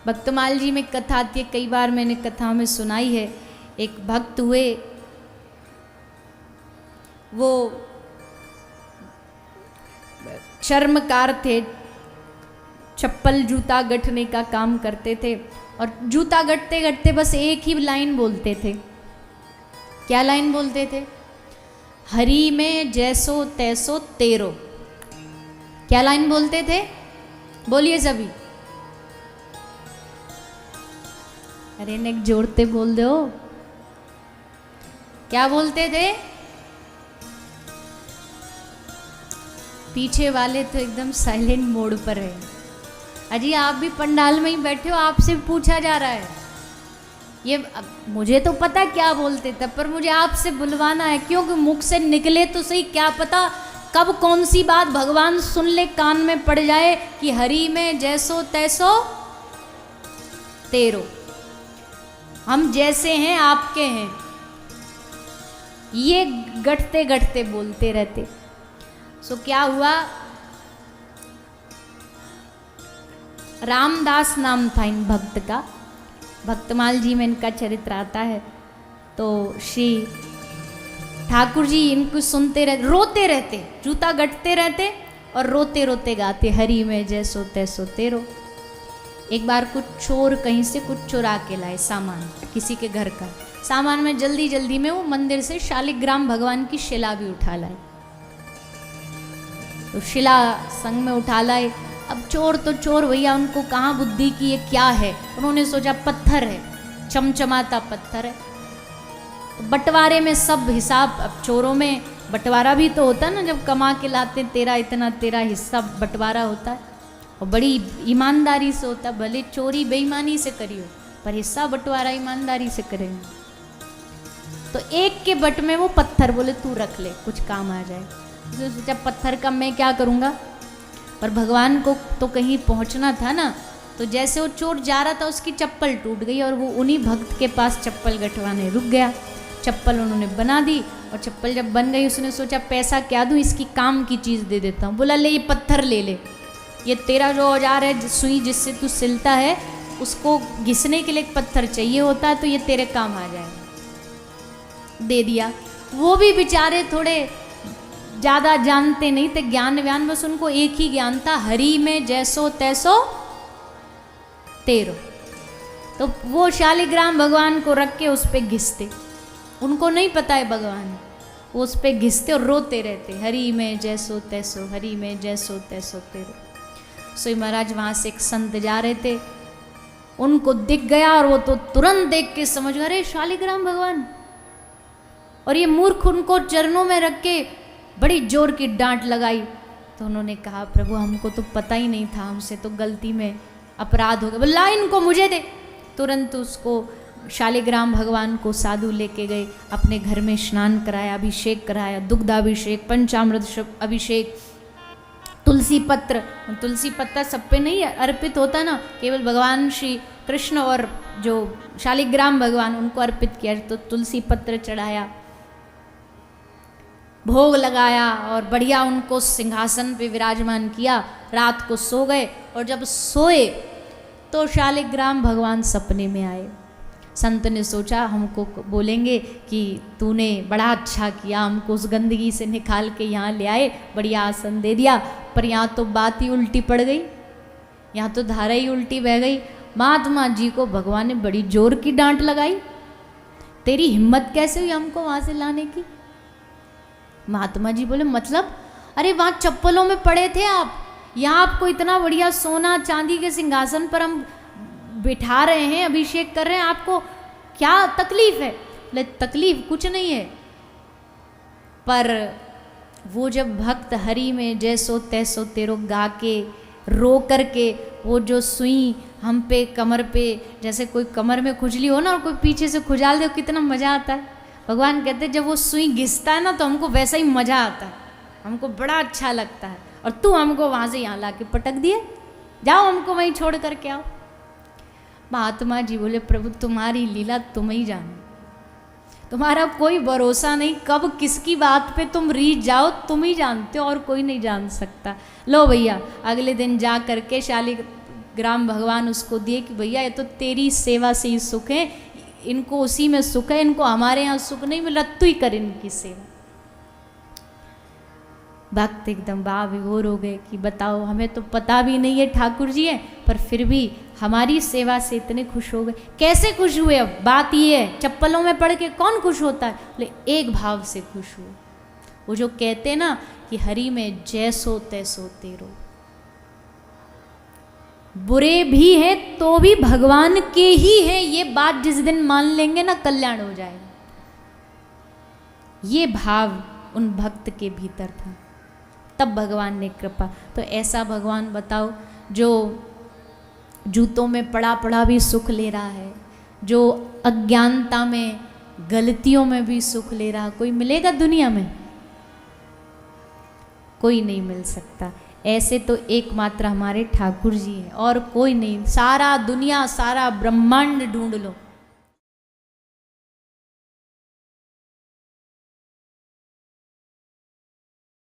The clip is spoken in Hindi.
भक्तमाल जी में कथा आती है, कई बार मैंने कथाओं में सुनाई है। एक भक्त हुए, वो चर्मकार थे, चप्पल जूता गढ़ने का काम करते थे और जूता गढ़ते गढ़ते बस एक ही लाइन बोलते थे। क्या लाइन बोलते थे? हरि में जैसो तैसो तेरो। क्या लाइन बोलते थे? बोलिए सभी। अरे नेक जोड़ते बोल दो। क्या बोलते थे? पीछे वाले तो एकदम साइलेंट मोड पर है। अजी आप भी पंडाल में ही बैठे हो, आपसे पूछा जा रहा है। ये मुझे तो पता क्या बोलते थे, पर मुझे आपसे बुलवाना है, क्योंकि मुख से निकले तो सही, क्या पता कब कौन सी बात भगवान सुन ले, कान में पड़ जाए कि हरि में जैसो तैसो तेरो। हम जैसे हैं आपके हैं, ये गढ़ते गढ़ते बोलते रहते। सो क्या हुआ, रामदास नाम था इन भक्त का। भक्तमाल जी में इनका चरित्र आता है। तो श्री ठाकुर जी इनको सुनते रहते, रोते रहते, जूता गढ़ते रहते और रोते रोते गाते, हरि में जैसो तैसो तेरो। एक बार कुछ चोर कहीं से कुछ चुरा के लाए सामान, किसी के घर का सामान में जल्दी जल्दी में वो मंदिर से शालिग्राम भगवान की शिला भी उठा लाए। तो शिला संग में उठा लाए। अब चोर तो चोर भैया, उनको कहाँ बुद्धि की ये क्या है, उन्होंने सोचा पत्थर है, चमचमाता पत्थर है। तो बंटवारे में सब हिसाब, अब चोरों में बंटवारा भी तो होता है ना, जब कमा के लाते तेरा इतना तेरा हिस्सा बंटवारा होता है और बड़ी ईमानदारी से होता है। भले चोरी बेईमानी से करियो, पर हिस्सा बंटवारा ईमानदारी से करेंगे। तो एक के बट में वो पत्थर बोले तू रख ले, कुछ काम आ जाए। तो सोचा पत्थर का मैं क्या करूँगा, पर भगवान को तो कहीं पहुंचना था ना। तो जैसे वो चोर जा रहा था, उसकी चप्पल टूट गई और वो उन्हीं भक्त के पास चप्पल गठवाने रुक गया। चप्पल उन्होंने बना दी और चप्पल जब बन गई, उसने सोचा पैसा क्या दूं, इसकी काम की चीज़ दे देता हूँ। बोला ले ये पत्थर ले ले, ये तेरा जो औजार है, सुई जिससे तू सिलता है, उसको घिसने के लिए एक पत्थर चाहिए होता है, तो ये तेरे काम आ जाएगा। दे दिया। वो भी बेचारे थोड़े ज़्यादा जानते नहीं थे, ज्ञान व्यान, बस उनको एक ही ज्ञान था, हरि में जैसो तैसो तेरो। तो वो शालिग्राम भगवान को रख के उस पे घिसते, उनको नहीं पता है भगवान, वो उस पे घिसते और रोते रहते, हरि में जैसो तैसो, हरि में जैसो तैसो तेरो। सोई महाराज वहाँ से एक संत जा रहे थे, उनको दिख गया और वो तो तुरंत देख के समझ गए अरे शालिग्राम भगवान। और ये मूर्ख उनको चरणों में रख के बड़ी जोर की डांट लगाई। तो उन्होंने कहा प्रभु हमको तो पता ही नहीं था, हमसे तो गलती में अपराध हो गया। बोला इनको मुझे दे। तुरंत उसको शालिग्राम भगवान को साधु लेके गए, अपने घर में स्नान कराया, अभिषेक कराया, दुग्धाभिषेक, पंचामृत अभिषेक, तुलसी पत्र सब पे नहीं अर्पित होता ना, केवल भगवान श्री कृष्ण और जो शालिग्राम भगवान उनको अर्पित किया। तो तुलसी पत्र चढ़ाया, भोग लगाया और बढ़िया उनको सिंहासन पे विराजमान किया। रात को सो गए और जब सोए तो शालिग्राम भगवान सपने में आए। संत ने सोचा हमको बोलेंगे कि तूने बड़ा अच्छा किया, हमको उस गंदगी से निकाल के यहाँ ले आए, बढ़िया आसन दे दिया। पर यहाँ तो बात ही उल्टी पड़ गई, यहाँ तो धारा ही उल्टी बह गई। महात्मा जी को भगवान ने बड़ी जोर की डांट लगाई, तेरी हिम्मत कैसे हुई हमको वहाँ से लाने की। महात्मा जी बोले मतलब, अरे वहाँ चप्पलों में पड़े थे आप, यहाँ आपको इतना बढ़िया सोना चांदी के सिंहासन पर हम बिठा रहे हैं, अभिषेक कर रहे हैं, आपको क्या तकलीफ है। बोले तकलीफ कुछ नहीं है, पर वो जब भक्त हरि में जैसो तैसो तेरो गा के रो करके वो जो सुई हम पे कमर पे, जैसे कोई कमर में खुजली हो ना और कोई पीछे से खुजाल दे, कितना मज़ा आता है। भगवान कहते हैं जब वो सुई घिसता है ना तो हमको वैसा ही मज़ा आता है, हमको बड़ा अच्छा लगता है। और तू हमको वहाँ से यहाँ ला के पटक दिए, जाओ हमको वहीं छोड़ करके आओ। महात्मा जी बोले प्रभु तुम्हारी लीला तुम ही जानो, तुम्हारा कोई भरोसा नहीं, कब किसकी बात पे तुम रीझ जाओ तुम ही जानते हो और कोई नहीं जान सकता। लो भैया अगले दिन जा करके ग्राम भगवान उसको दिए कि भैया ये तो तेरी सेवा से ही सुख है, इनको उसी में सुख है, इनको हमारे यहाँ सुख नहीं मिला, तू ही कर इनकी सेवा। भक्त एकदम बा विभोर हो गए कि बताओ, हमें तो पता भी नहीं है ठाकुर जी है, पर फिर भी हमारी सेवा से इतने खुश हो गए। कैसे खुश हुए? अब बात ये है, चप्पलों में पड़ के कौन खुश होता है? बोले एक भाव से खुश हुए। वो जो कहते ना कि हरि में जैसो तैसो तेरो, बुरे भी हैं तो भी भगवान के ही है, ये बात जिस दिन मान लेंगे ना कल्याण हो जाएगा। ये भाव उन भक्त के भीतर था, तब भगवान ने कृपा। तो ऐसा भगवान बताओ जो जूतों में पड़ा पड़ा भी सुख ले रहा है, जो अज्ञानता में गलतियों में भी सुख ले रहा, कोई मिलेगा दुनिया में? कोई नहीं मिल सकता। ऐसे तो एकमात्र हमारे ठाकुर जी हैं और कोई नहीं। सारा दुनिया सारा ब्रह्मांड ढूंढ लो,